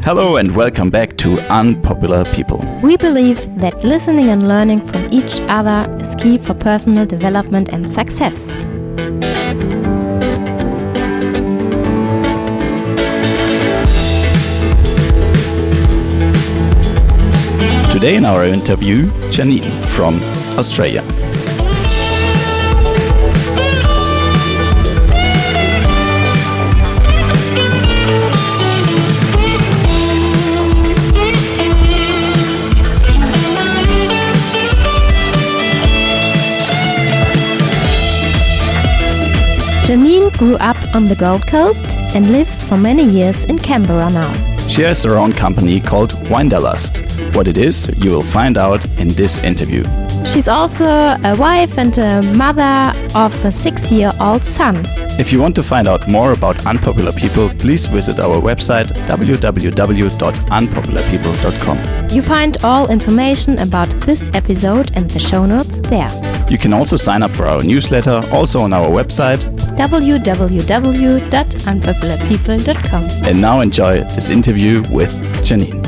Hello and welcome back to Unpopular People. We believe that listening and learning from each other is key for personal development and success. Today in our interview, Jeanene from Australia. Jeanene grew up on the Gold Coast and lives for many years in Canberra now. She has her own company called Winederlust. What it is, you will find out in this interview. She's also a wife and a mother of a 6-year-old son. If you want to find out more about Unpopular People, please visit our website www.unpopularpeople.com. You find all information about this episode and the show notes there. You can also sign up for our newsletter, also on our website www.unpopularpeople.com. And now enjoy this interview with Jeanene.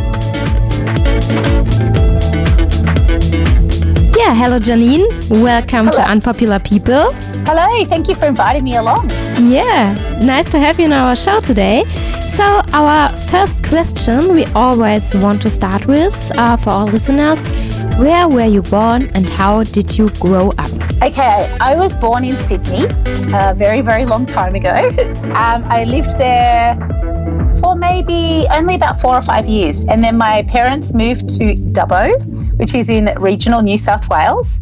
Yeah, hello Jeanene. Welcome to Unpopular People. Hello, thank you for inviting me along. Yeah, nice to have you in our show today. So our first question we always want to start with for our listeners, where were you born and how did you grow up? Okay, I was born in Sydney a very, very long time ago. I lived there for maybe only about 4 or 5 years. And then my parents moved to Dubbo, which is in regional New South Wales.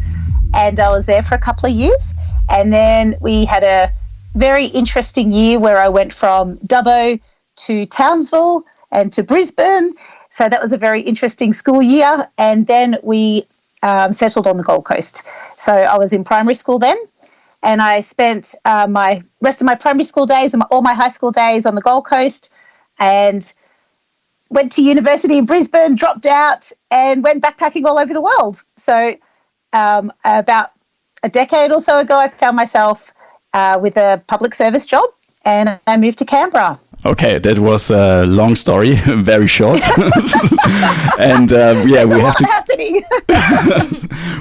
And I was there for a couple of years. And then we had a very interesting year where I went from Dubbo to Townsville and to Brisbane. So that was a very interesting school year. And then we settled on the Gold Coast. So I was in primary school then. And I spent my rest of my primary school days and all my high school days on the Gold Coast, and went to university in Brisbane, dropped out, and went backpacking all over the world. So about a decade or so ago, I found myself with a public service job, and I moved to Canberra. Okay, that was a long story, very short. And yeah, we have to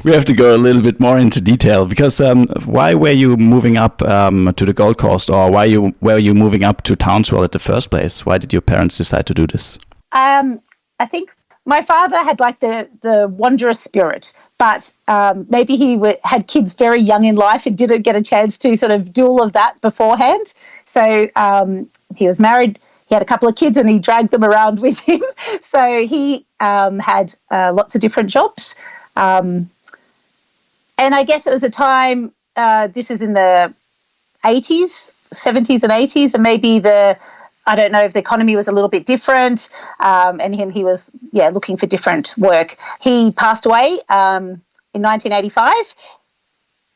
we have to go a little bit more into detail because why were you moving up to the Gold Coast, or why were you moving up to Townsville at the first place? Why did your parents decide to do this? I think my father had like the wanderous spirit, but maybe he had kids very young in life and didn't get a chance to sort of do all of that beforehand. So he was married, he had a couple of kids and he dragged them around with him. So he had lots of different jobs. And I guess it was a time, this is in the 80s, 70s and 80s, and maybe I don't know if the economy was a little bit different, and he was, looking for different work. He passed away in 1985.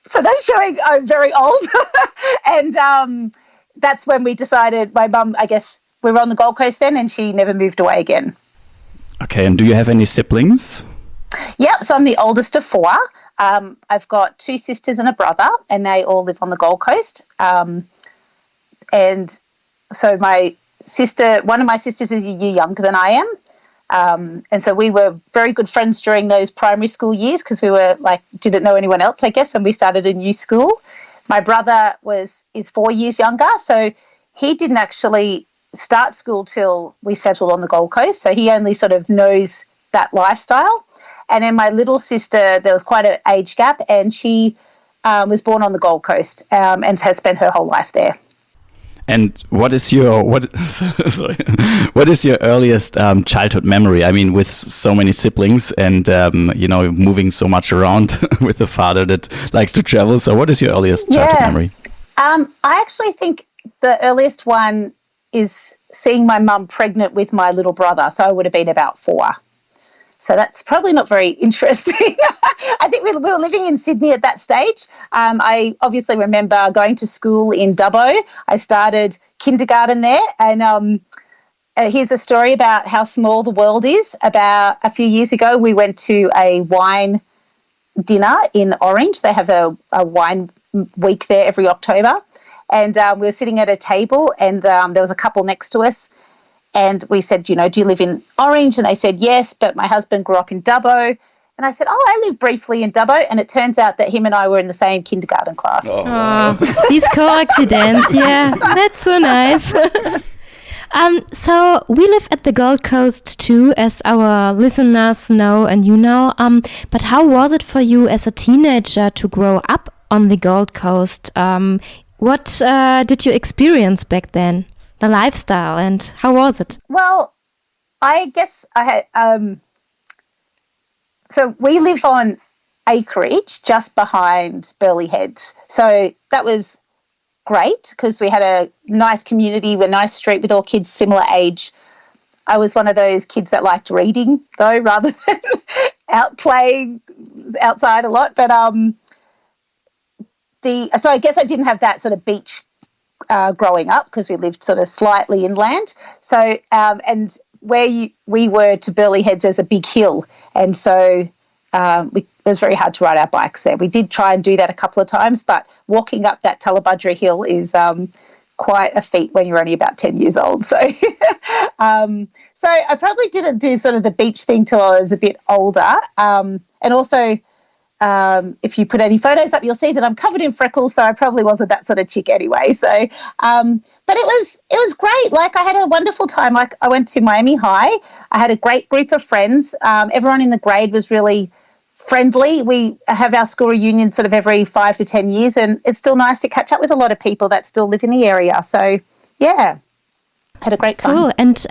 So that's showing I'm very old. And that's when we decided, my mum, I guess, we were on the Gold Coast then, and she never moved away again. Okay, and do you have any siblings? Yeah, so I'm the oldest of 4. I've got 2 sisters and a brother, and they all live on the Gold Coast. And so one of my sisters is a year younger than I am. And so we were very good friends during those primary school years because we were didn't know anyone else, I guess, when we started a new school. My brother is 4 years younger, so he didn't actually start school till we settled on the Gold Coast. So he only sort of knows that lifestyle. And then my little sister, there was quite an age gap, and she was born on the Gold Coast and has spent her whole life there. And what is your earliest childhood memory? I mean, with so many siblings and moving so much around with a father that likes to travel. So, what is your earliest childhood memory? I actually think the earliest one is seeing my mum pregnant with my little brother. So I would have been about 4. So that's probably not very interesting. I think we were living in Sydney at that stage. I obviously remember going to school in Dubbo. I started kindergarten there. And here's a story about how small the world is. About a few years ago, we went to a wine dinner in Orange. They have a wine week there every October. And we were sitting at a table, and there was a couple next to us. And we said, do you live in Orange? And they said, yes, but my husband grew up in Dubbo. And I said, I lived briefly in Dubbo. And it turns out that him and I were in the same kindergarten class. Oh, these coincidence, yeah, that's so nice. So we live at the Gold Coast too, as our listeners know and you know. But how was it for you as a teenager to grow up on the Gold Coast? What did you experience back then? The lifestyle, and how was it? Well, I guess I had... So we live on acreage just behind Burleigh Heads. So that was great because we had a nice community, a nice street with all kids similar age. I was one of those kids that liked reading, though, rather than out playing outside a lot. But so I guess I didn't have that sort of beach growing up because we lived sort of slightly inland. So and where we were to Burleigh Heads, there's a big hill, and so it was very hard to ride our bikes there. We did try and do that a couple of times, but walking up that Tullabudgera hill is quite a feat when you're only about 10 years old. So so I probably didn't do sort of the beach thing till I was a bit older. And also, if you put any photos up, you'll see that I'm covered in freckles, so I probably wasn't that sort of chick anyway. So, but it was great. Like, I had a wonderful time. Like, I went to Miami High. I had a great group of friends. Everyone in the grade was really friendly. We have our school reunion sort of every 5 to 10 years, and it's still nice to catch up with a lot of people that still live in the area. So, yeah, had a great time. Cool. And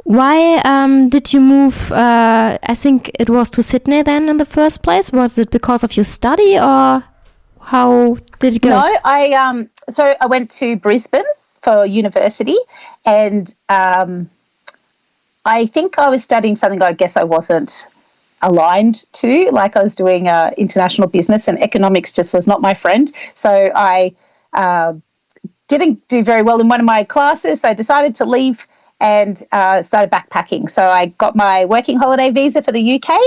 why did you move, I think it was to Sydney then in the first place? Was it because of your study, or how did it go? No, I went to Brisbane for university, and I think I was studying something I guess I wasn't aligned to. Like, I was doing international business, and economics just was not my friend. So I didn't do very well in one of my classes, so I decided to leave and started backpacking. So I got my working holiday visa for the UK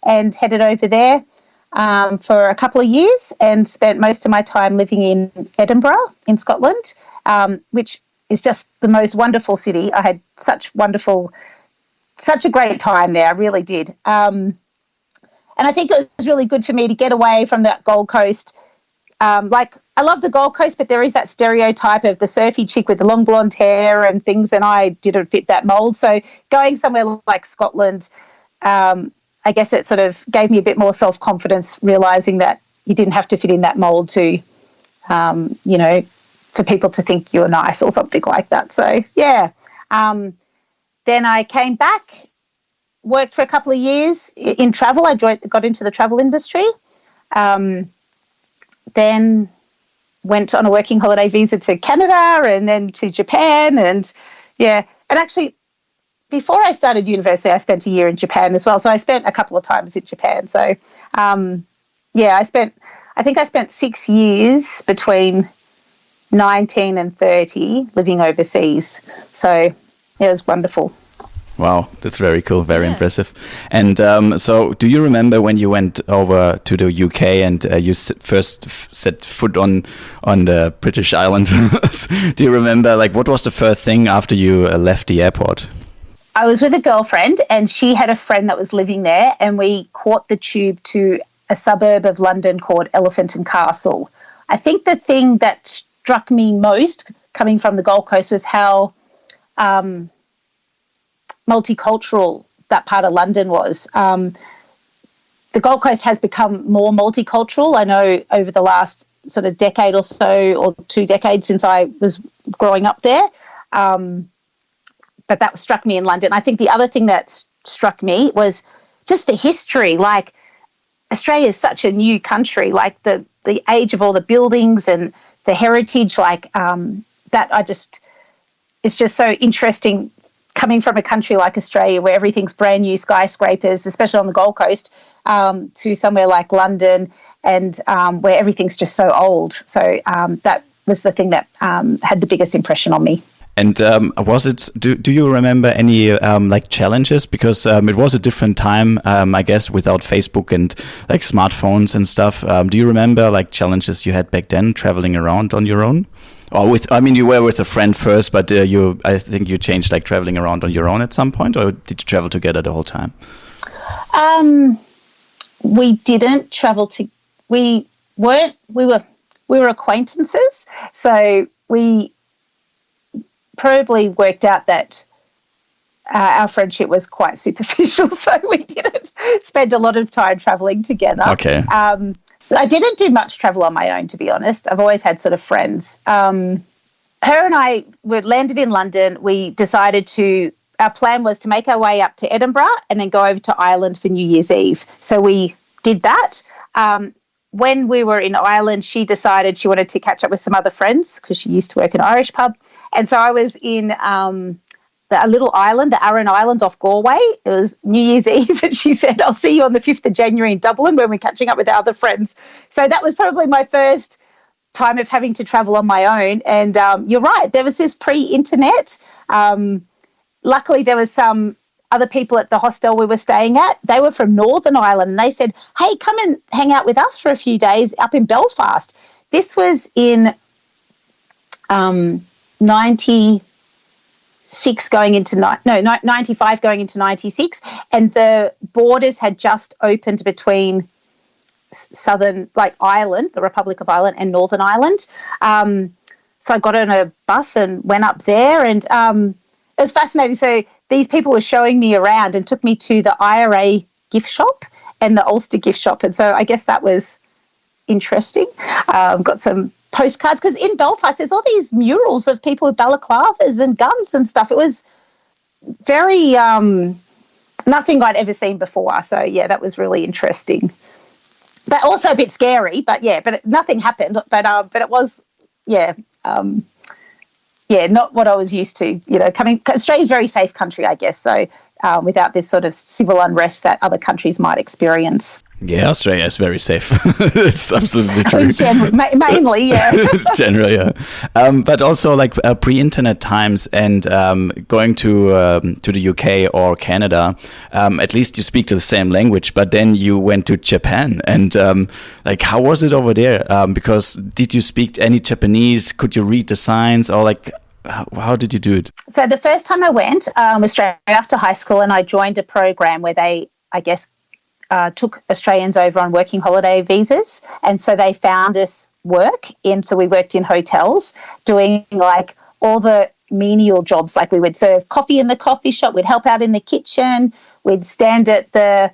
and headed over there for a couple of years and spent most of my time living in Edinburgh in Scotland, which is just the most wonderful city. I had such a great time there. I really did. And I think it was really good for me to get away from that Gold Coast. Like, I love the Gold Coast, but there is that stereotype of the surfy chick with the long blonde hair and things, and I didn't fit that mould. So going somewhere like Scotland, I guess it sort of gave me a bit more self-confidence, realising that you didn't have to fit in that mould to, for people to think you were nice or something like that. So, yeah. Then I came back, worked for a couple of years in travel. I got into the travel industry. Then went on a working holiday visa to Canada and then to Japan. And, yeah, and actually before I started university, I spent a year in Japan as well. So I spent a couple of times in Japan. So, I spent 6 years between 19 and 30 living overseas. So it was wonderful. Wow, that's very cool, very impressive. And so do you remember when you went over to the UK and you first set foot on the British island? Do you remember, like, what was the first thing after you left the airport? I was with a girlfriend, and she had a friend that was living there, and we caught the tube to a suburb of London called Elephant and Castle. I think the thing that struck me most coming from the Gold Coast was how multicultural that part of London was. The Gold Coast has become more multicultural. I know over the last sort of decade or so, or 2 decades since I was growing up there. But that struck me in London. I think the other thing that struck me was just the history. Like, Australia is such a new country, like the age of all the buildings and the heritage, like it's just so interesting coming from a country like Australia where everything's brand new skyscrapers, especially on the Gold Coast, to somewhere like London and where everything's just so old. So that was the thing that had the biggest impression on me. And was it? Do you remember any like challenges? Because it was a different time, I guess, without Facebook and like smartphones and stuff. Do you remember like challenges you had back then, traveling around on your own, Or I mean, you were with a friend first, but I think you changed like traveling around on your own at some point, or did you travel together the whole time? We didn't travel we were acquaintances, so we probably worked out that our friendship was quite superficial, so we didn't spend a lot of time traveling together. Okay. I didn't do much travel on my own, to be honest. I've always had sort of friends. Her and I landed in London. We decided our plan was to make our way up to Edinburgh and then go over to Ireland for New Year's Eve. So we did that. When we were in Ireland, she decided she wanted to catch up with some other friends because she used to work in an Irish pub. And so I was in a little island, the Aran Islands off Galway. It was New Year's Eve, and she said, I'll see you on the 5th of January in Dublin when we're catching up with our other friends. So that was probably my first time of having to travel on my own. And you're right, there was this pre-internet. Luckily, there was some other people at the hostel we were staying at. They were from Northern Ireland, and they said, hey, come and hang out with us for a few days up in Belfast. This was in 95 going into 96, and the borders had just opened between Southern, like Ireland, the Republic of Ireland, and Northern Ireland. So I got on a bus and went up there, and it was fascinating. So these people were showing me around and took me to the IRA gift shop and the Ulster gift shop, and so I guess that was interesting. Got some postcards, because in Belfast there's all these murals of people with balaclavas and guns and stuff. It was very nothing I'd ever seen before. So yeah, that was really interesting, but also a bit scary. But nothing happened. But it was not what I was used to. Australia's a very safe country, I guess. So without this sort of civil unrest that other countries might experience. Yeah, Australia is very safe. It's absolutely true. Mainly, yeah. Generally, yeah. But also like pre-internet times and going to the UK or Canada, at least you speak the same language. But then you went to Japan, and like how was it over there? Because did you speak any Japanese? Could you read the signs, or like how did you do it? So the first time I went was straight after high school, and I joined a program where they, I guess, took Australians over on working holiday visas, and so they found us work so we worked in hotels doing like all the menial jobs. Like we would serve coffee in the coffee shop, we'd help out in the kitchen, we'd stand at the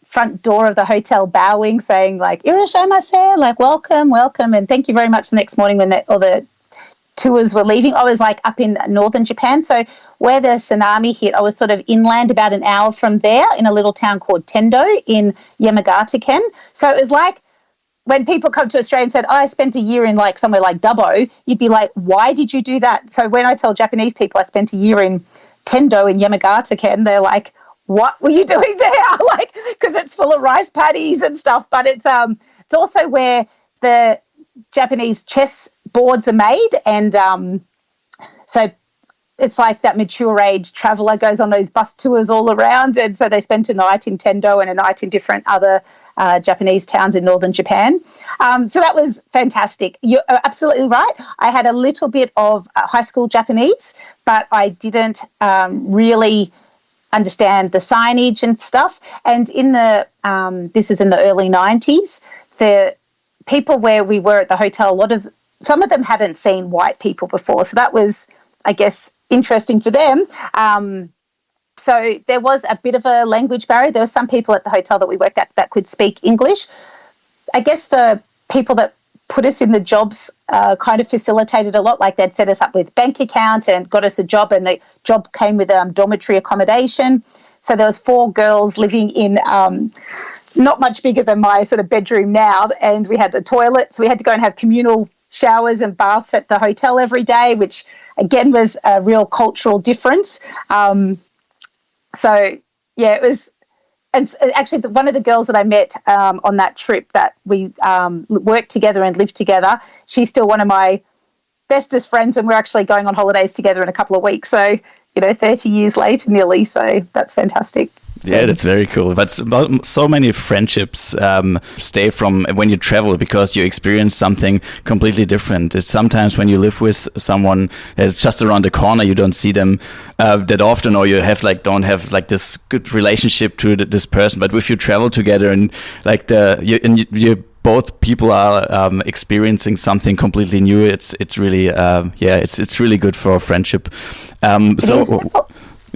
front door of the hotel bowing, saying like "Irashaimase," like welcome, and thank you very much. The next morning when all the tours were leaving, I was like up in northern Japan. So where the tsunami hit, I was sort of inland about an hour from there in a little town called Tendo in Yamagata-ken. So it was like when people come to Australia and said, I spent a year in like somewhere like Dubbo, you'd be like, why did you do that? So when I tell Japanese people I spent a year in Tendo in Yamagata-ken, they're like, what were you doing there? Like, because it's full of rice paddies and stuff. But it's also where the Japanese chess boards are made, and so it's like that mature age traveller goes on those bus tours all around, and so they spent a night in Tendo and a night in different other Japanese towns in northern Japan. So that was fantastic. You're absolutely right. I had a little bit of high school Japanese, but I didn't really understand the signage and stuff. And in the this is in the early 90s, the people where we were at the hotel, some of them hadn't seen white people before. So that was, I guess, interesting for them. So there was a bit of a language barrier. There were some people at the hotel that we worked at that could speak English. I guess the people that put us in the jobs kind of facilitated a lot. Like they'd set us up with bank account and got us a job, and the job came with dormitory accommodation. So there was 4 girls living in not much bigger than my sort of bedroom now, and we had the toilet, so we had to go and have communal showers and baths at the hotel every day, which again was a real cultural difference. So yeah, it was. And actually, one of the girls that I met on that trip that we worked together and lived together, she's still one of my bestest friends, and we're actually going on holidays together in a couple of weeks. So 30 years later nearly. So that's fantastic. Yeah, that's very cool. But so many friendships stay from when you travel because you experience something completely different. It's sometimes when you live with someone that's just around the corner, you don't see them that often, or you don't have like this good relationship to this person. But if you travel together and like you both people are experiencing something completely new, it's really it's really good for a friendship.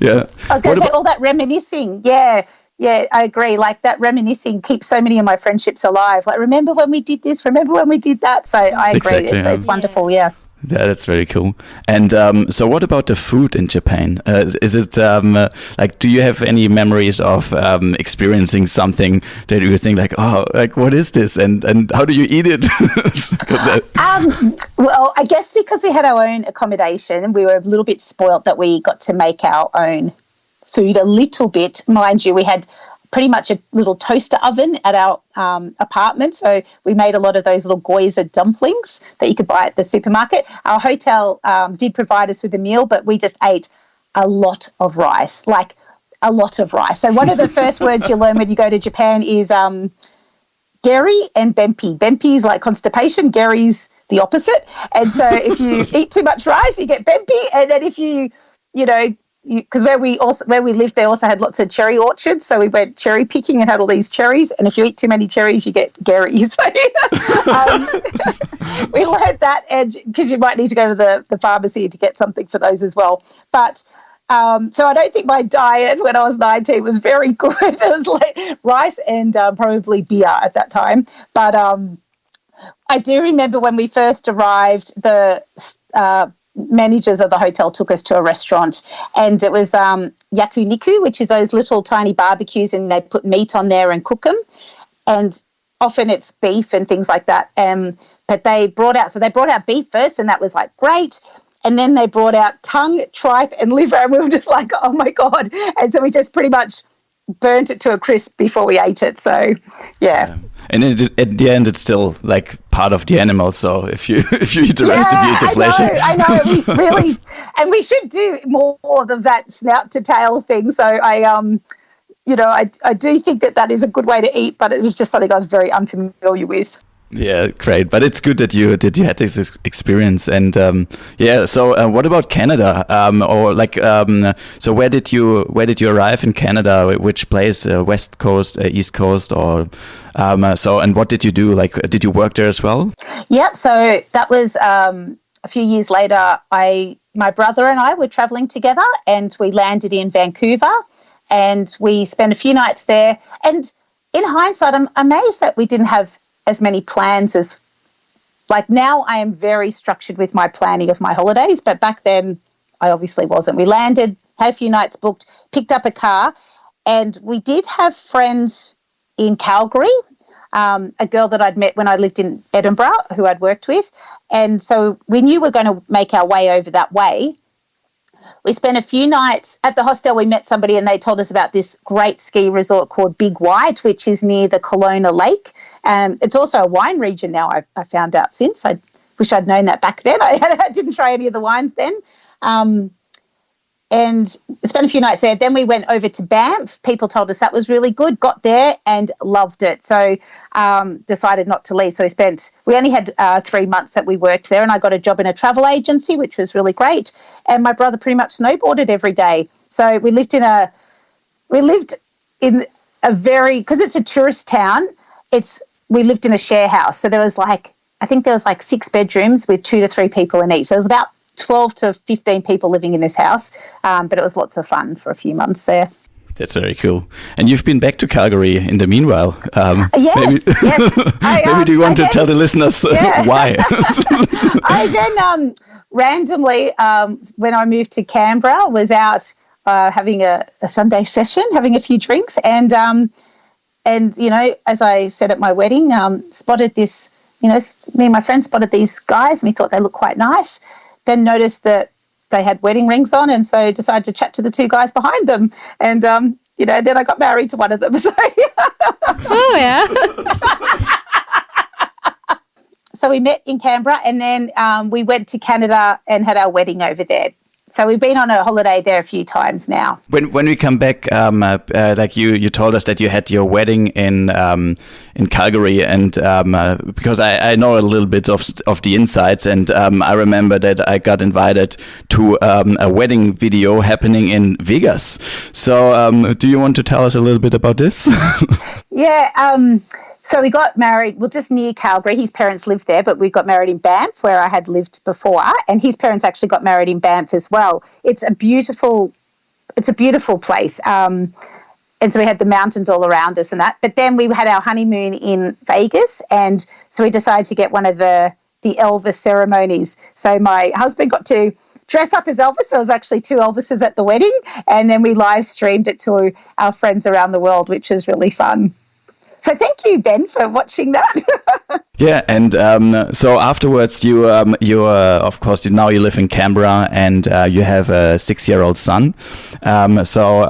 Yeah. I was going to say all that reminiscing. Yeah, I agree. Like that reminiscing keeps so many of my friendships alive. Like, remember when we did this? Remember when we did that? So I agree. Exactly, It's wonderful. Yeah. Yeah, that's very cool. And so what about the food in Japan? Is it like, do you have any memories of experiencing something that you think like, oh, like what is this? And how do you eat it? Well, I guess because we had our own accommodation, we were a little bit spoilt that we got to make our own food a little bit. Mind you, we had pretty much a little toaster oven at our apartment. So we made a lot of those little gyoza dumplings that you could buy at the supermarket. Our hotel did provide us with a meal, but we just ate a lot of rice, like a lot of rice. So one of the first words you learn when you go to Japan is geri and benpi. Benpi is like constipation. Geri's the opposite. And so if you eat too much rice, you get benpi. And then if because where we lived, they also had lots of cherry orchards, so we went cherry picking and had all these cherries. And if you eat too many cherries, you get geri. So we learned that, and because you might need to go to the pharmacy to get something for those as well. But so I don't think my diet when I was 19 was very good. It was like rice and probably beer at that time. But I do remember when we first arrived, the managers of the hotel took us to a restaurant, and it was yakiniku, which is those little tiny barbecues, and they put meat on there and cook them, and often it's beef and things like that. But they brought out beef first, and that was like great, and then they brought out tongue, tripe, and liver, and we were just like, oh my god! And so we just pretty much burnt it to a crisp before we ate it. So yeah. And at the end, it's still like part of the animal. So if you eat the rest, if you eat the flesh, I know. We really, and we should do more of that snout to tail thing. So I do think that is a good way to eat, but it was just something I was very unfamiliar with. Yeah, great. But it's good that you had this experience. And so what about Canada? So where did you arrive in Canada? Which place? West Coast, East Coast, or and what did you do? Like, did you work there as well? Yeah. So that was a few years later. My brother and I were traveling together, and we landed in Vancouver, and we spent a few nights there. And in hindsight, I'm amazed that we didn't have as many plans as, like, now I am very structured with my planning of my holidays, but back then I obviously wasn't. We landed, had a few nights booked, picked up a car, and we did have friends in Calgary, a girl that I'd met when I lived in Edinburgh who I'd worked with, and so we knew we were going to make our way over that way. We spent a few nights at the hostel. We met somebody and they told us about this great ski resort called Big White, which is near the Kelowna Lake. It's also a wine region now, I found out since. I wish I'd known that back then. I didn't try any of the wines then. And spent a few nights there. Then we went over to Banff. People told us that was really good. Got there and loved it. So decided not to leave. So we only had 3 months that we worked there, and I got a job in a travel agency, which was really great. And my brother pretty much snowboarded every day. So we lived in a very, because it's a tourist town, we lived in a share house. So there was I think there was 6 bedrooms with 2 to 3 people in each. So it was about 12 to 15 people living in this house, but it was lots of fun for a few months there. That's very cool. And you've been back to Calgary in the meanwhile. Yes. Maybe do you want to tell the listeners why? I then randomly, when I moved to Canberra, was out having a Sunday session, having a few drinks, and as I said at my wedding, spotted this. Me and my friend spotted these guys, and we thought they looked quite nice. Then noticed that they had wedding rings on, and so decided to chat to the 2 guys behind them. And, then I got married to one of them. So, oh, yeah. So we met in Canberra, and then we went to Canada and had our wedding over there. So we've been on a holiday there a few times now. When we come back, like you told us that you had your wedding in Calgary, and because I know a little bit of the insights, and I remember that I got invited to a wedding video happening in Vegas. So do you want to tell us a little bit about this? Yeah. So we got married, just near Calgary. His parents lived there, but we got married in Banff, where I had lived before, and his parents actually got married in Banff as well. It's a beautiful place. And so we had the mountains all around us and that. But then we had our honeymoon in Vegas, and so we decided to get one of the Elvis ceremonies. So my husband got to dress up as Elvis. There was actually 2 Elvises at the wedding, and then we live streamed it to our friends around the world, which was really fun. So thank you, Ben, for watching that. Yeah, and so afterwards, you of course now you live in Canberra, and you have a 6-year-old son. So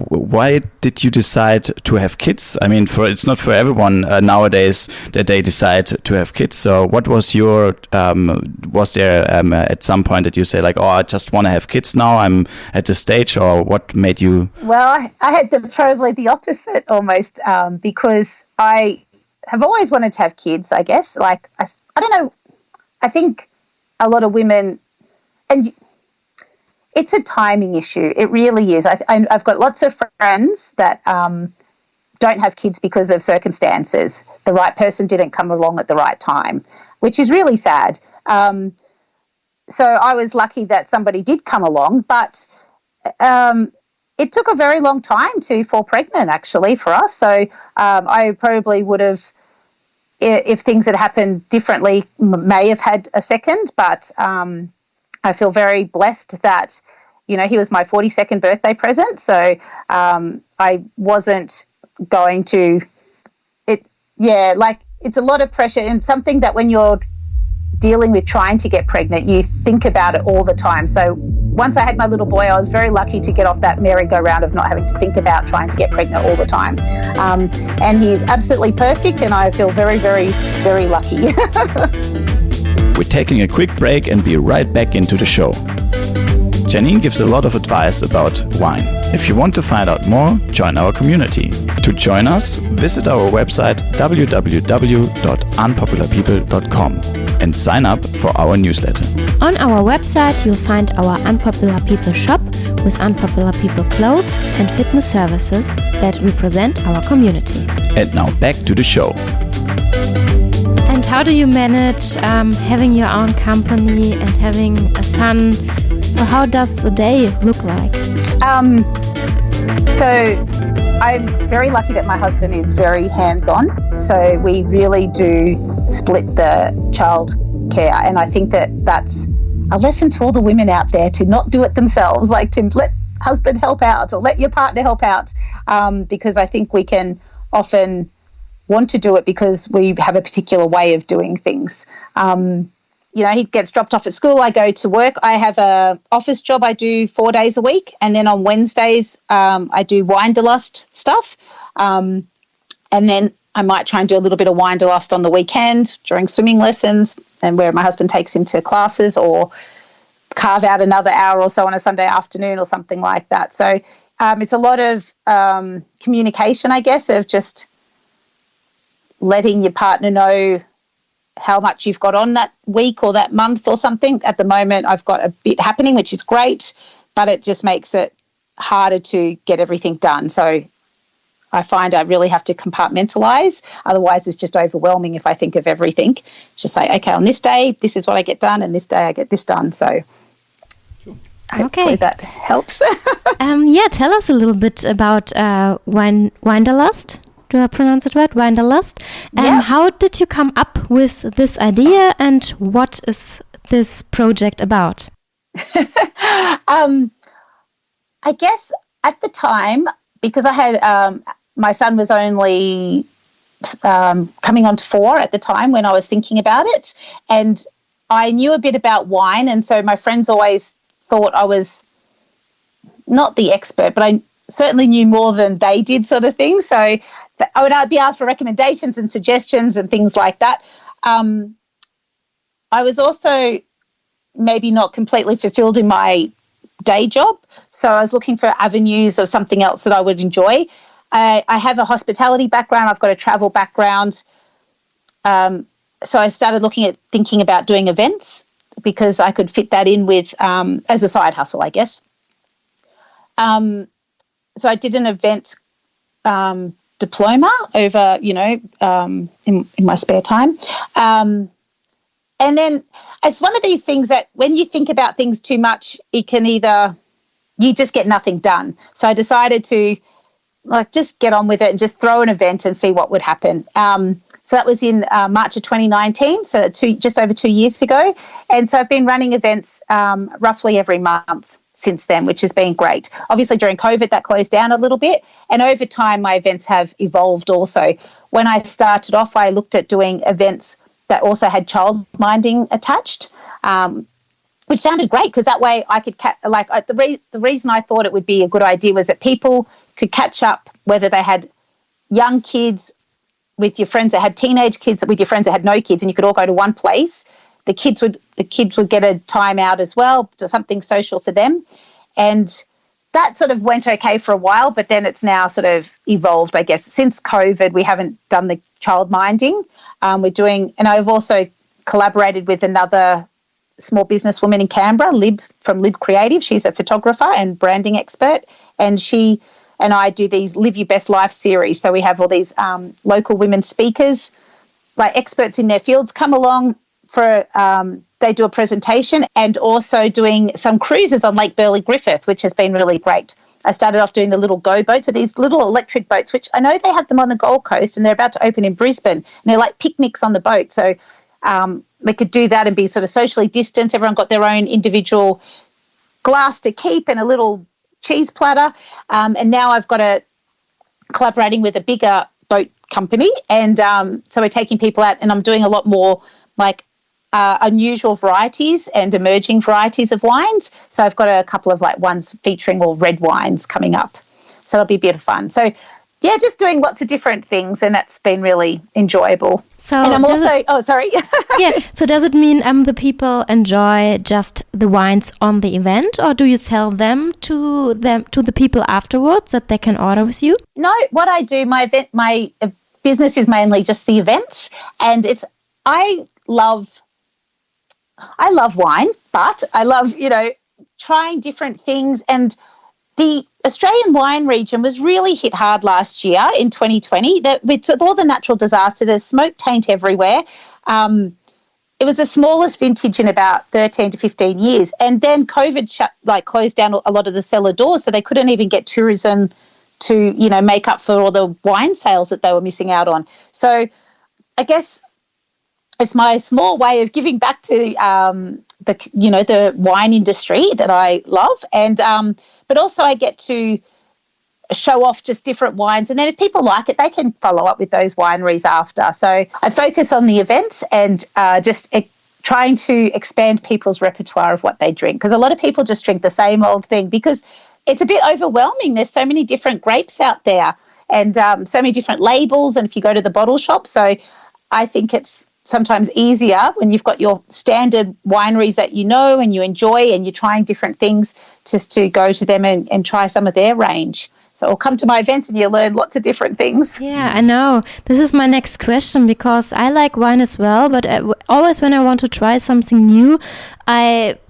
why did you decide to have kids? I mean, it's not for everyone nowadays that they decide to have kids. So what was your was there at some point that you say like, oh, I just want to have kids now? I'm at the stage, or what made you? Well, I had probably the opposite almost, because I have always wanted to have kids, I guess. Like, I don't know, I think a lot of women, and it's a timing issue. It really is. I've got lots of friends that don't have kids because of circumstances. The right person didn't come along at the right time, which is really sad. So I was lucky that somebody did come along, but it took a very long time to fall pregnant, actually, for us. So I probably would have, if things had happened differently, may have had a second. But I feel very blessed that, he was my 42nd birthday present. So I wasn't going to, it's a lot of pressure, and something that when you're dealing with trying to get pregnant, you think about it all the time. So once I had my little boy, I was very lucky to get off that merry-go-round of not having to think about trying to get pregnant all the time. And he's absolutely perfect, and I feel very, very, very lucky. We're taking a quick break and be right back into the show. Jeanene gives a lot of advice about wine. If you want to find out more, join our community. To join us, visit our website www.unpopularpeople.com and sign up for our newsletter. On our website, you'll find our Unpopular People shop with unpopular people clothes and fitness services that represent our community. And now back to the show. And how do you manage having your own company and having a son? So how does a day look like? So I'm very lucky that my husband is very hands-on. So we really do split the child care. And I think that's a lesson to all the women out there to not do it themselves, like to let husband help out or let your partner help out, because I think we can often want to do it because we have a particular way of doing things. He gets dropped off at school. I go to work. I have a office job I do 4 days a week. And then on Wednesdays, I do Winederlust stuff. And then I might try and do a little bit of Winederlust on the weekend during swimming lessons, and where my husband takes him to classes, or carve out another hour or so on a Sunday afternoon or something like that. So it's a lot of communication, I guess, of just letting your partner know how much you've got on that week or that month or something. At the moment, I've got a bit happening, which is great, but it just makes it harder to get everything done. So I find I really have to compartmentalize. Otherwise, it's just overwhelming if I think of everything. It's just like, okay, on this day, this is what I get done, and this day I get this done. So hopefully that helps. Tell us a little bit about Winederlust. Do I pronounce it right? Winederlust. How did you come up with this idea, and what is this project about? I guess at the time, because I had my son was only coming on to 4 at the time when I was thinking about it, and I knew a bit about wine, and so my friends always thought I was not the expert, but I certainly knew more than they did, sort of thing. So I would be asked for recommendations and suggestions and things like that. I was also maybe not completely fulfilled in my day job. So I was looking for avenues of something else that I would enjoy. I have a hospitality background. I've got a travel background. So I started thinking about doing events because I could fit that in with as a side hustle, I guess. So I did an event diploma over, in my spare time. And then it's one of these things that when you think about things too much, it can you just get nothing done. So I decided to just get on with it and just throw an event and see what would happen. So that was in March of 2019, so just over 2 years ago. And so I've been running events roughly every month since then, which has been great. Obviously, during COVID, that closed down a little bit. And over time, my events have evolved also. When I started off, I looked at doing events that also had child minding attached, which sounded great because that way I could the reason I thought it would be a good idea was that people could catch up, whether they had young kids with your friends that had teenage kids, with your friends that had no kids, and you could all go to one place. The kids would get a time out as well, something social for them, and that sort of went okay for a while. But then it's now sort of evolved, I guess. Since COVID, we haven't done the child minding. And I've also collaborated with another small businesswoman in Canberra, from Lib Creative. She's a photographer and branding expert, and she and I do these Live Your Best Life series. So we have all these local women speakers, like experts in their fields, come along for they do a presentation, and also doing some cruises on Lake Burley Griffith, which has been really great. I started off doing the little go boats, with these little electric boats, which I know they have them on the Gold Coast, and they're about to open in Brisbane. And they're like picnics on the boat. So we could do that and be sort of socially distanced. Everyone got their own individual glass to keep and a little cheese platter. And now I've got collaborating with a bigger boat company. And so we're taking people out, and I'm doing a lot more unusual varieties and emerging varieties of wines. So I've got a couple of ones featuring all red wines coming up. So it'll be a bit of fun. So yeah, just doing lots of different things, and that's been really enjoyable. So and I'm also sorry. Yeah. So does it mean the people enjoy just the wines on the event, or do you sell them to the people afterwards that they can order with you? No, what I do, my business is mainly just the events, and I love wine, but I love, trying different things. And the Australian wine region was really hit hard last year in 2020. With all the natural disaster, there's smoke taint everywhere. It was the smallest vintage in about 13 to 15 years. And then COVID closed down a lot of the cellar doors, so they couldn't even get tourism to, make up for all the wine sales that they were missing out on. So I guess it's my small way of giving back to the wine industry that I love, and but also I get to show off just different wines, and then if people like it, they can follow up with those wineries after. So I focus on the events and trying to expand people's repertoire of what they drink, because a lot of people just drink the same old thing because it's a bit overwhelming. There's so many different grapes out there, and so many different labels, and if you go to the bottle shop, so I think it's sometimes easier when you've got your standard wineries that and you enjoy, and you're trying different things, just to go to them and try some of their range. So or come to my events and you learn lots of different things. Yeah, I know. This is my next question, because I like wine as well, but always when I want to try something new,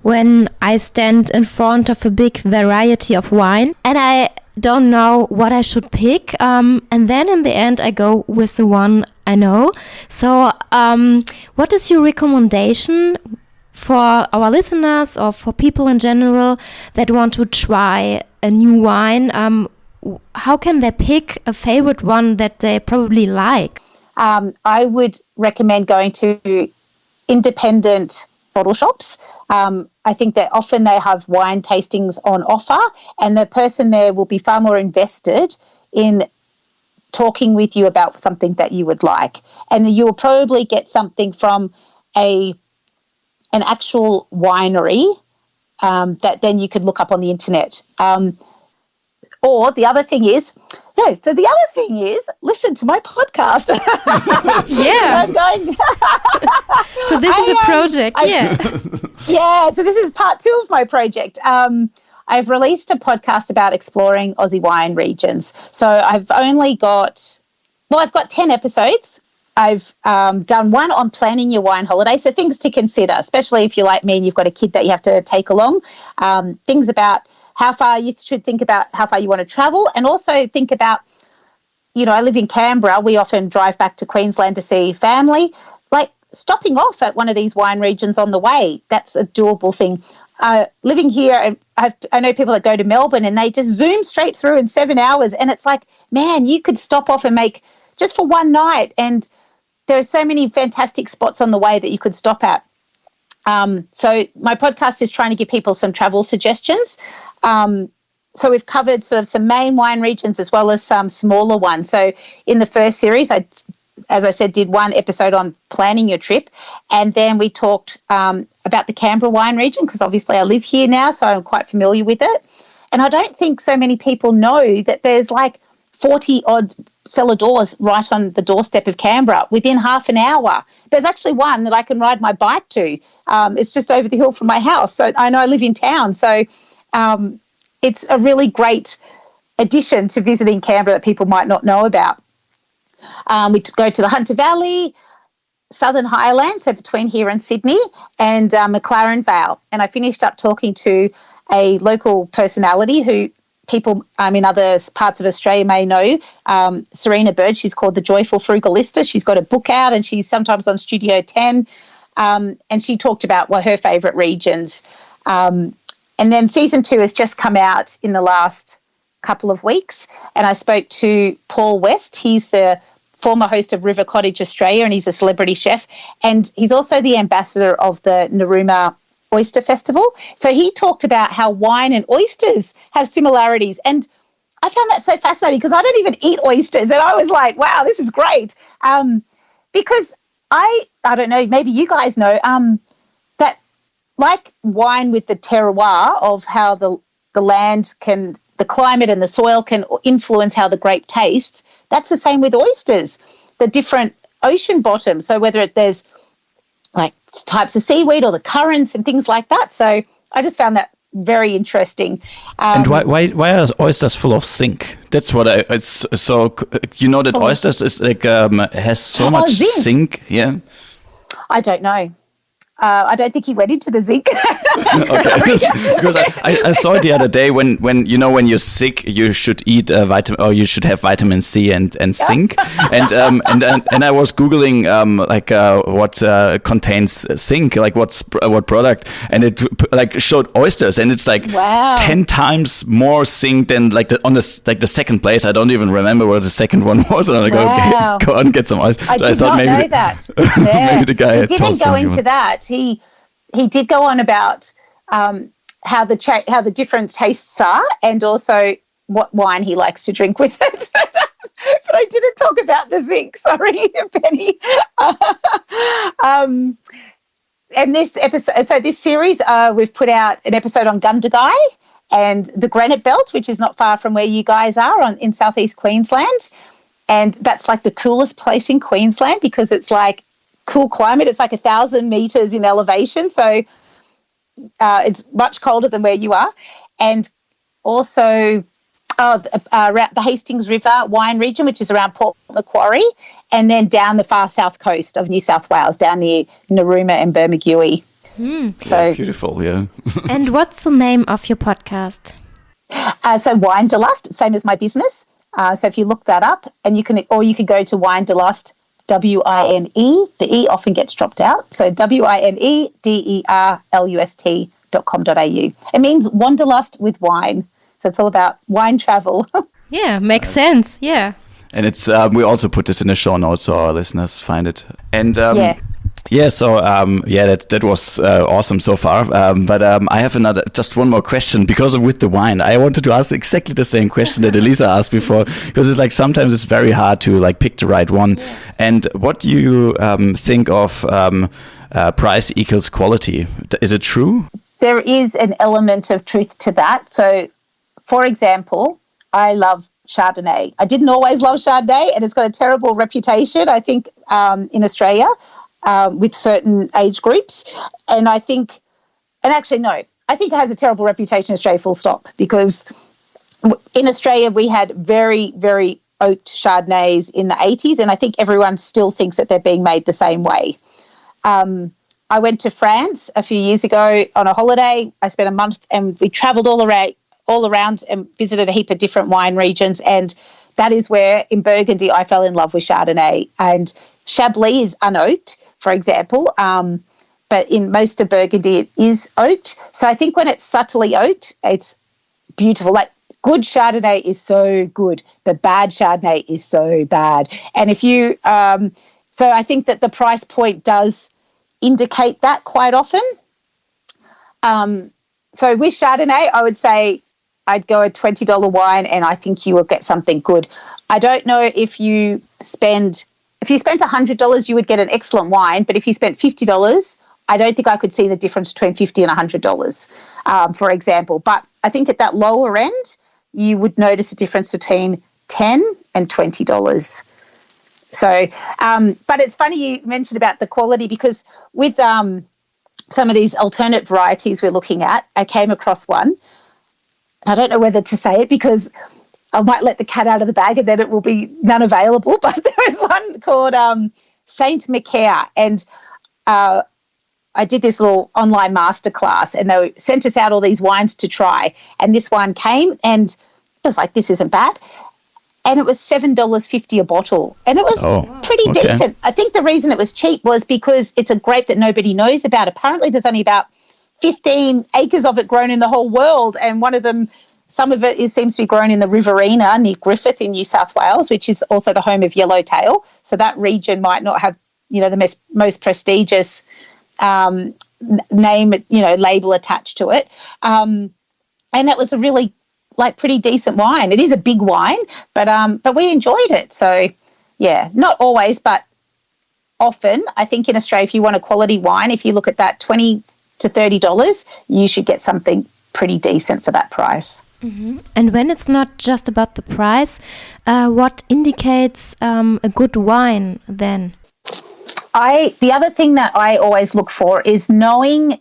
when I stand in front of a big variety of wine and I don't know what I should pick, and then in the end I go with the one I know. So what is your recommendation for our listeners or for people in general that want to try a new wine? How can they pick a favorite one that they probably like? I would recommend going to independent bottle shops. I think that often they have wine tastings on offer, and the person there will be far more invested in talking with you about something that you would like. And you will probably get something from an actual winery that then you could look up on the internet. Or the other thing is, listen to my podcast. Yeah. I'm going. So this is a project, yeah. Yeah, so this is part 2 of my project. I I've released a podcast about exploring Aussie wine regions. So I've got 10 episodes. I've done one on planning your wine holiday, so things to consider, especially if you're like me and you've got a kid that you have to take along. Things about how far you should think about how far you want to travel, and also think about, I live in Canberra. We often drive back to Queensland to see family. Like stopping off at one of these wine regions on the way, that's a doable thing. Living here, and I know people that go to Melbourne and they just zoom straight through in 7 hours, and it's like, man, you could stop off and make just for one night, and there are so many fantastic spots on the way that you could stop at. So my podcast is trying to give people some travel suggestions. So we've covered sort of some main wine regions as well as some smaller ones. So in the first series, as I said, did one episode on planning your trip, and then we talked about the Canberra wine region, because obviously I live here now, so I'm quite familiar with it. And I don't think so many people know that there's like 40-odd cellar doors right on the doorstep of Canberra within half an hour. There's actually one that I can ride my bike to. It's just over the hill from my house. So I know I live in town. So it's a really great addition to visiting Canberra that people might not know about. We go to the Hunter Valley, Southern Highlands, so between here and Sydney, and McLaren Vale. And I finished up talking to a local personality who people in other parts of Australia may know, Serena Bird. She's called the Joyful Frugalista. She's got a book out and she's sometimes on Studio 10. And she talked about her favourite regions. And then season 2 has just come out in the last couple of weeks. And I spoke to Paul West. He's the former host of River Cottage Australia, and he's a celebrity chef. And he's also the ambassador of the Narooma Oyster Festival. So he talked about how wine and oysters have similarities. And I found that so fascinating because I don't even eat oysters. And I was like, wow, this is great. Because I don't know, maybe you guys know, that like wine with the terroir of how the land can, the climate and the soil can influence how the grape tastes, that's the same with oysters, the different ocean bottoms. So whether there's like types of seaweed or the currents and things like that. So I just found that very interesting. And why are oysters full of zinc? That's what it's so, that oysters is like, has so much zinc. Yeah. I don't know. I don't think he went into the zinc. Okay, because I saw it the other day when you're sick, you should eat vitamin, or you should have vitamin C and zinc, and I was googling what contains zinc, like what product, and it like showed oysters, and it's like 10 times more zinc than like the second place. I don't even remember what the second one was, and I'm like, okay, go on, get some oysters. I did not know that. Yeah. Maybe the guy didn't go into that. He did go on about how the different tastes are, and also what wine he likes to drink with it. But I didn't talk about the zinc. Sorry, Penny. And this episode, so this series, we've put out an episode on Gundagai and the Granite Belt, which is not far from where you guys are in southeast Queensland, and that's like the coolest place in Queensland because it's like cool climate. It's like 1,000 meters in elevation, so it's much colder than where you are. And also the Hastings River wine region, which is around Port Macquarie, and then down the far south coast of New South Wales, down near Narooma and Bermagui. So beautiful, yeah. And what's the name of your podcast? So Winederlust, same as my business. So if you look that up, and you can go to Winederlust, WINE, the E often gets dropped out. So WINEDERLUST.com.au. It means wanderlust with wine. So it's all about wine travel. Yeah, makes sense. Yeah. And it's we also put this in the show notes so our listeners find it. And so that was awesome so far. But I have just one more question because with the wine. I wanted to ask exactly the same question that Elisa asked before, because it's like sometimes it's very hard to like pick the right one. Yeah. And what do you think of price equals quality? Is it true? There is an element of truth to that. So, for example, I love Chardonnay. I didn't always love Chardonnay, and it's got a terrible reputation, I think, in Australia with certain age groups. And I think, and actually, no, I think it has a terrible reputation in Australia, full stop, because in Australia we had very, very oaked Chardonnays in the 80s, and I think everyone still thinks that they're being made the same way. I went to France a few years ago on a holiday. I spent a month and we travelled all around and visited a heap of different wine regions, and that is where in Burgundy I fell in love with Chardonnay. And Chablis is unoaked, for example, but in most of Burgundy it is oaked. So I think when it's subtly oaked, it's beautiful. Like, good Chardonnay is so good, but bad Chardonnay is so bad. And if you, so I think that the price point does indicate that quite often. So with Chardonnay, I would say I'd go a $20 wine and I think you will get something good. I don't know if you spent $100, you would get an excellent wine, but if you spent $50, I don't think I could see the difference between $50 and $100, for example. But I think at that lower end, you would notice a difference between $10 and $20. So, but it's funny you mentioned about the quality, because with some of these alternate varieties we're looking at, I came across one. I don't know whether to say it because I might let the cat out of the bag and then it will be none available, but there was one called Saint Macaire, and I did this little online masterclass and they sent us out all these wines to try, and this one came and it was like, this isn't bad. And it was $7.50 a bottle. And it was pretty decent. I think the reason it was cheap was because it's a grape that nobody knows about. Apparently there's only about 15 acres of it grown in the whole world. And one of them, some of it seems to be grown in the Riverina near Griffith in New South Wales, which is also the home of Yellowtail. So that region might not have, the most prestigious name, label attached to it. And that was a really pretty decent wine. It is a big wine, but we enjoyed it. So yeah, not always, but often. I think in Australia, if you want a quality wine, if you look at that $20 to $30, you should get something pretty decent for that price. Mm-hmm. And when it's not just about the price, what indicates a good wine then? The other thing that I always look for is knowing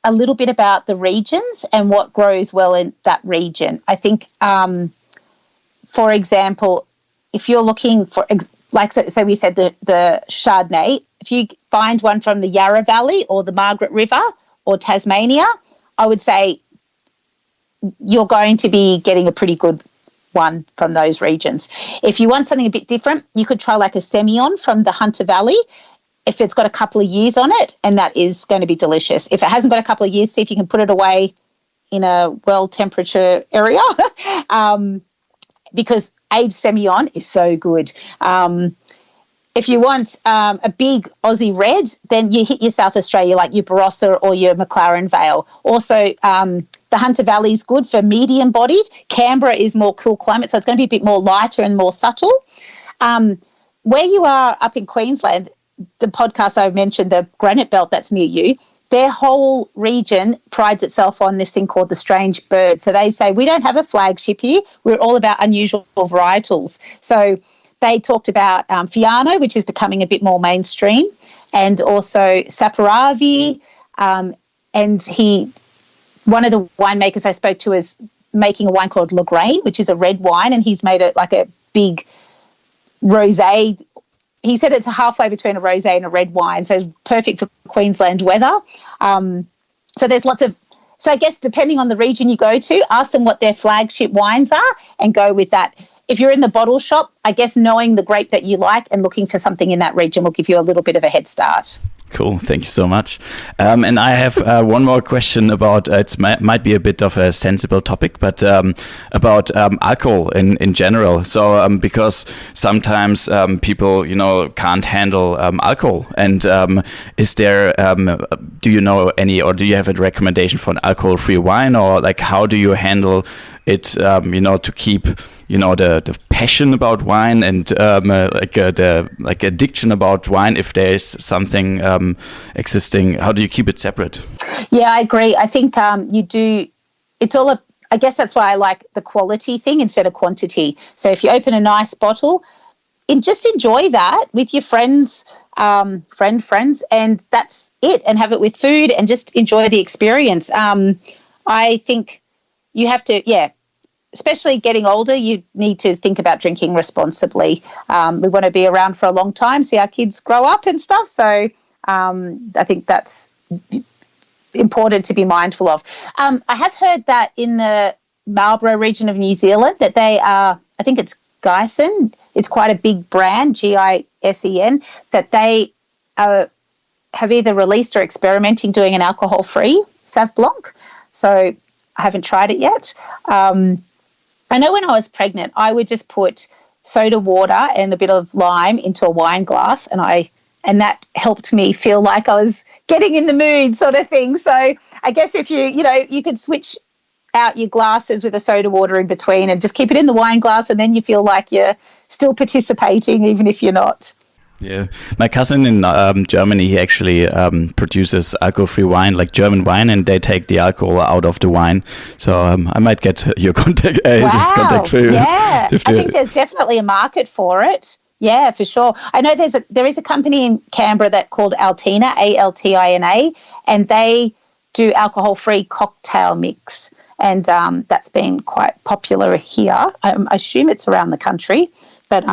a little bit about the regions and what grows well in that region. I think, for example, if you're looking for, so we said the Chardonnay, if you find one from the Yarra Valley or the Margaret River or Tasmania, I would say you're going to be getting a pretty good one from those regions. If you want something a bit different, you could try like a Semillon from the Hunter Valley, if it's got a couple of years on it, and that is going to be delicious. If it hasn't got a couple of years, see if you can put it away in a well-temperature area, because aged Semillon is so good. If you want a big Aussie red, then you hit your South Australia, like your Barossa or your McLaren Vale. Also, the Hunter Valley is good for medium-bodied. Canberra is more cool climate, so it's going to be a bit more lighter and more subtle. Where you are up in Queensland, the podcast I mentioned, the Granite Belt that's near you, their whole region prides itself on this thing called the strange bird. So they say, we don't have a flagship here. We're all about unusual varietals. So they talked about Fiano, which is becoming a bit more mainstream, and also Saperavi. And one of the winemakers I spoke to is making a wine called Lagrange, which is a red wine, and he's made it like a big rosé. He said it's halfway between a rosé and a red wine, so it's perfect for Queensland weather. So there's lots of, so I guess depending on the region you go to, ask them what their flagship wines are and go with that. If you're in the bottle shop, I guess knowing the grape that you like and looking for something in that region will give you a little bit of a head start. Cool. Thank you so much. And I have one more question about, it might be a bit of a sensible topic, but about alcohol in general. So because sometimes people, can't handle alcohol. And is there, do you know any, or do you have a recommendation for an alcohol-free wine, or like how do you handle it, to keep the passion about wine and the addiction about wine, if there is something existing? How do you keep it separate? Yeah, I agree. I think you do. It's all I guess that's why I like the quality thing instead of quantity. So if you open a nice bottle, just enjoy that with your friends, friends, and that's it. And have it with food and just enjoy the experience. I think you have to, especially getting older, you need to think about drinking responsibly. We want to be around for a long time, see our kids grow up and stuff. So I think that's important to be mindful of. I have heard that in the Marlborough region of New Zealand that they are, I think it's Gisen, it's quite a big brand, Gisen, that they have either released or experimenting doing an alcohol-free Sauv Blanc. So I haven't tried it yet. I know when I was pregnant, I would just put soda water and a bit of lime into a wine glass, and that helped me feel like I was getting in the mood, sort of thing. So I guess if you could switch out your glasses with a soda water in between and just keep it in the wine glass, and then you feel like you're still participating even if you're not. Yeah, my cousin in Germany, he actually produces alcohol-free wine, like German wine, and they take the alcohol out of the wine. So I might get your contact, his contact for you. Yeah, I think there's definitely a market for it. Yeah, for sure. I know there is a company in Canberra that called Altina, Altina, and they do alcohol-free cocktail mix, and that's been quite popular here. I assume it's around the country, but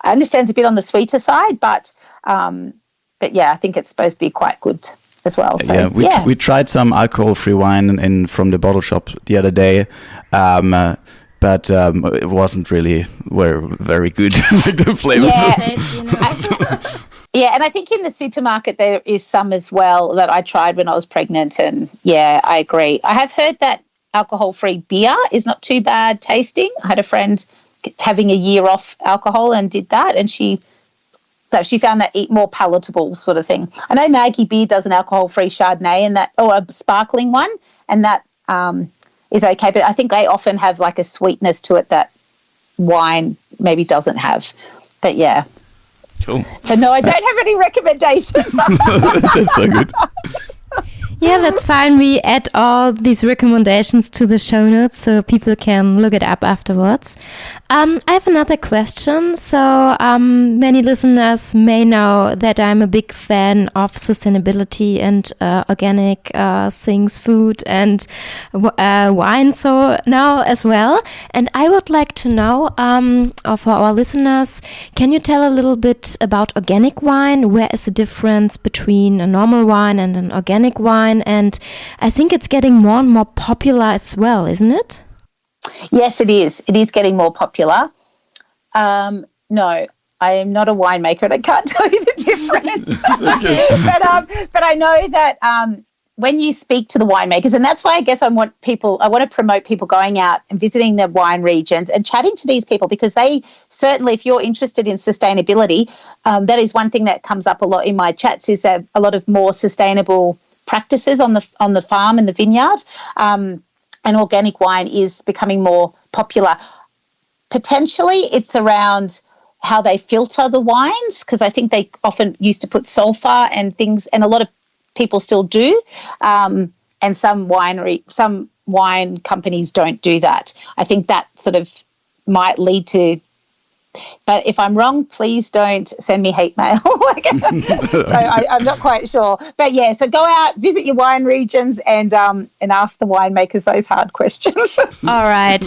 I understand it's a bit on the sweeter side, but yeah, I think it's supposed to be quite good as well. So, we tried some alcohol-free wine from the bottle shop the other day, but it wasn't really very good. Like the flavors. Yeah, and I think in the supermarket there is some as well that I tried when I was pregnant, and yeah, I agree. I have heard that alcohol-free beer is not too bad tasting. I had a friend having a year off alcohol and did that, and she found that more palatable, sort of thing. I know Maggie Beer does an alcohol-free Chardonnay or a sparkling one, and that is okay, but I think they often have like a sweetness to it that wine maybe doesn't have. But yeah. Cool. So no, I don't have any recommendations. That's so good. Yeah, that's fine. We add all these recommendations to the show notes so people can look it up afterwards. I have another question. So many listeners may know that I'm a big fan of sustainability and organic things, food and wine. So now as well. And I would like to know, for our listeners, can you tell a little bit about organic wine? Where is the difference between a normal wine and an organic wine? And I think it's getting more and more popular as well, isn't it? Yes, it is. It is getting more popular. No, I am not a winemaker and I can't tell you the difference. But I know that when you speak to the winemakers, and that's why I guess I want to promote people going out and visiting the wine regions and chatting to these people, because they certainly, if you're interested in sustainability, that is one thing that comes up a lot in my chats, is that a lot of more sustainable practices on the farm and the vineyard, and organic wine is becoming more popular. Potentially it's around how they filter the wines, because I think they often used to put sulfur and things, and a lot of people still do, and some wine companies don't do that. I think that sort of might lead to, but if I'm wrong, please don't send me hate mail. So I'm not quite sure. But yeah, so go out, visit your wine regions, and ask the winemakers those hard questions. All right.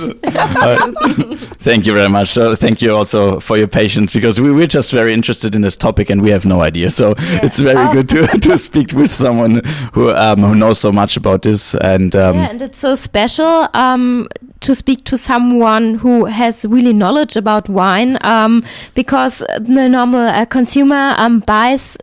Thank you very much. So thank you also for your patience, because we're just very interested in this topic and we have no idea. So it's very good to speak with someone who knows so much about this. And and it's so special to speak to someone who has really knowledge about wine, because the normal consumer buys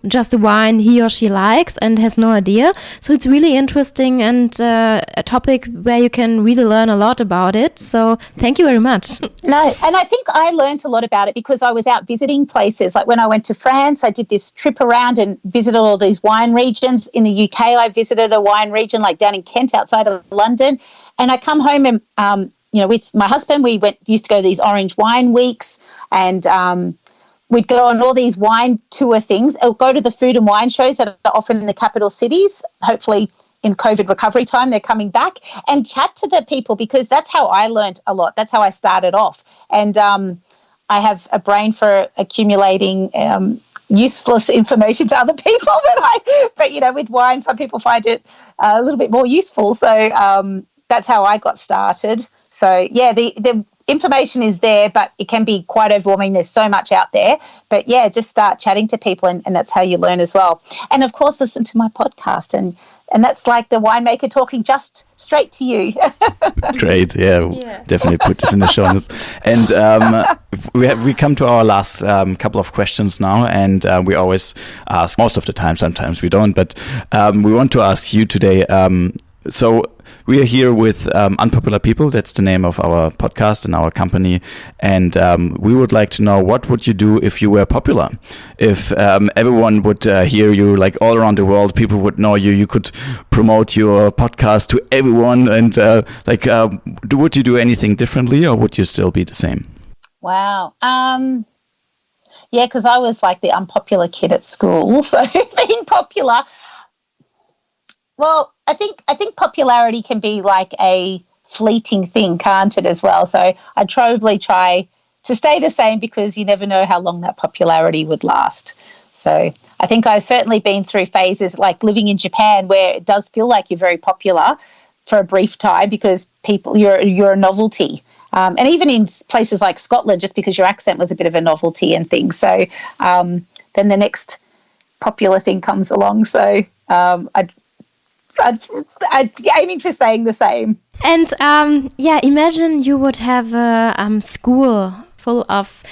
just the wine he or she likes and has no idea. So it's really interesting and a topic where you can really learn a lot about it. So thank you very much. No, and I think I learned a lot about it because I was out visiting places. Like when I went to France, I did this trip around and visited all these wine regions. In the UK, I visited a wine region like down in Kent outside of London. And I come home and, with my husband, we used to go to these orange wine weeks, and we'd go on all these wine tour things, or go to the food and wine shows that are often in the capital cities. Hopefully in COVID recovery time, they're coming back, and chat to the people, because that's how I learned a lot. That's how I started off. And I have a brain for accumulating useless information to other people. But with wine, some people find it a little bit more useful. So that's how I got started. So yeah, the information is there, but it can be quite overwhelming. There's so much out there. But yeah, just start chatting to people, and that's how you learn as well. And of course, listen to my podcast, and that's like the winemaker talking just straight to you. Great, yeah, definitely put this in the show notes. And we come to our last couple of questions now, and we always ask, most of the time, sometimes we don't, but we want to ask you today. So we are here with Unpopular People. That's the name of our podcast and our company. And we would like to know, what would you do if you were popular? If everyone would hear you, like all around the world, people would know you. You could promote your podcast to everyone. And would you do anything differently, or would you still be the same? Wow. Yeah, because I was like the unpopular kid at school. So being popular... Well, I think popularity can be like a fleeting thing, can't it, as well? So I'd probably try to stay the same, because you never know how long that popularity would last. So I think I've certainly been through phases like living in Japan, where it does feel like you're very popular for a brief time, because you're a novelty. And even in places like Scotland, just because your accent was a bit of a novelty and things. So then the next popular thing comes along. So I'd be aiming for staying the same. And imagine you would have a school full of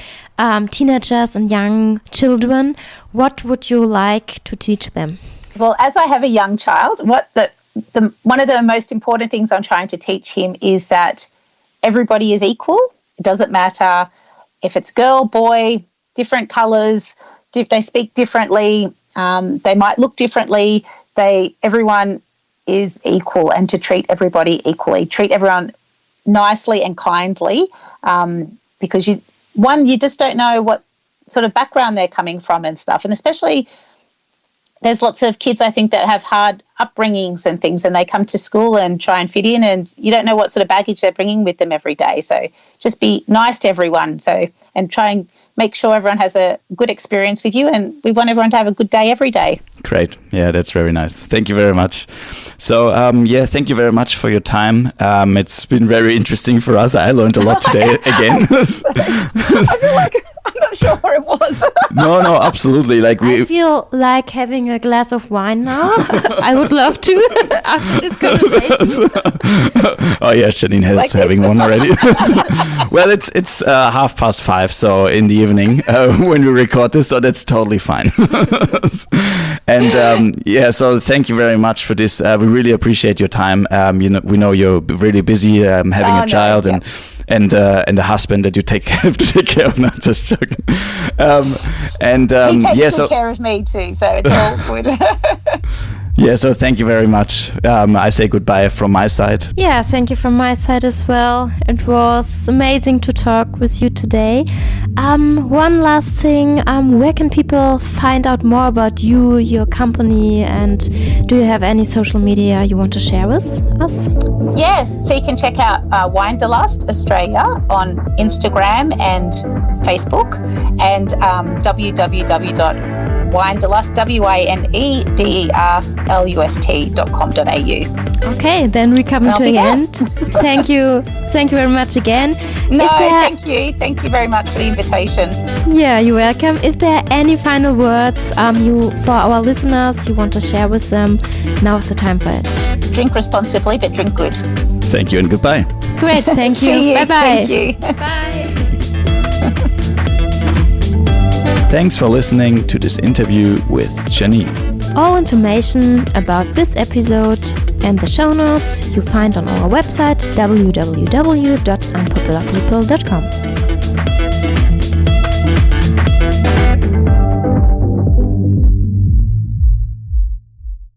teenagers and young children. What would you like to teach them? Well, as I have a young child, one of the most important things I'm trying to teach him is that everybody is equal. It doesn't matter if it's girl, boy, different colours, if they speak differently, they might look differently. Everyone is equal, and to treat everybody equally, treat everyone nicely and kindly, because you just don't know what sort of background they're coming from and stuff. And especially there's lots of kids, I think, that have hard upbringings and things, and they come to school and try and fit in, and you don't know what sort of baggage they're bringing with them every day. So just be nice to everyone, and try and make sure everyone has a good experience with you, and we want everyone to have a good day every day. Great. Yeah, that's very nice. Thank you very much. So, thank you very much for your time. It's been very interesting for us. I learned a lot today again. I feel like I'm not sure where it was. No, absolutely. I feel like having a glass of wine now. I would love to after this conversation. Oh yeah, Jeanene is having one already. Well, it's 5:30, so in the evening when we record this, so that's totally fine. And so thank you very much for this. We really appreciate your time. We know you're really busy having a child and a husband that you have to take care of. Not just joking. He takes good care of me too, so it's all good. Yeah, so thank you very much. I say goodbye from my side. Yeah, thank you from my side as well. It was amazing to talk with you today. One last thing, where can people find out more about you, your company, and do you have any social media you want to share with us? Yes, so you can check out Winederlust Australia on Instagram and Facebook, and www.winederlust, WINEDERLUST.com.au. Okay, then we come to an end. Thank you very much again. Thank you very much for the invitation. Yeah, you're welcome. If there are any final words for our listeners you want to share with them, now is the time for it. Drink responsibly, but drink good. Thank you and goodbye. Great, thank you. See you. Bye-bye. Thank you. Bye. Thanks for listening to this interview with Jeanene. All information about this episode and the show notes you find on our website www.unpopularpeople.com.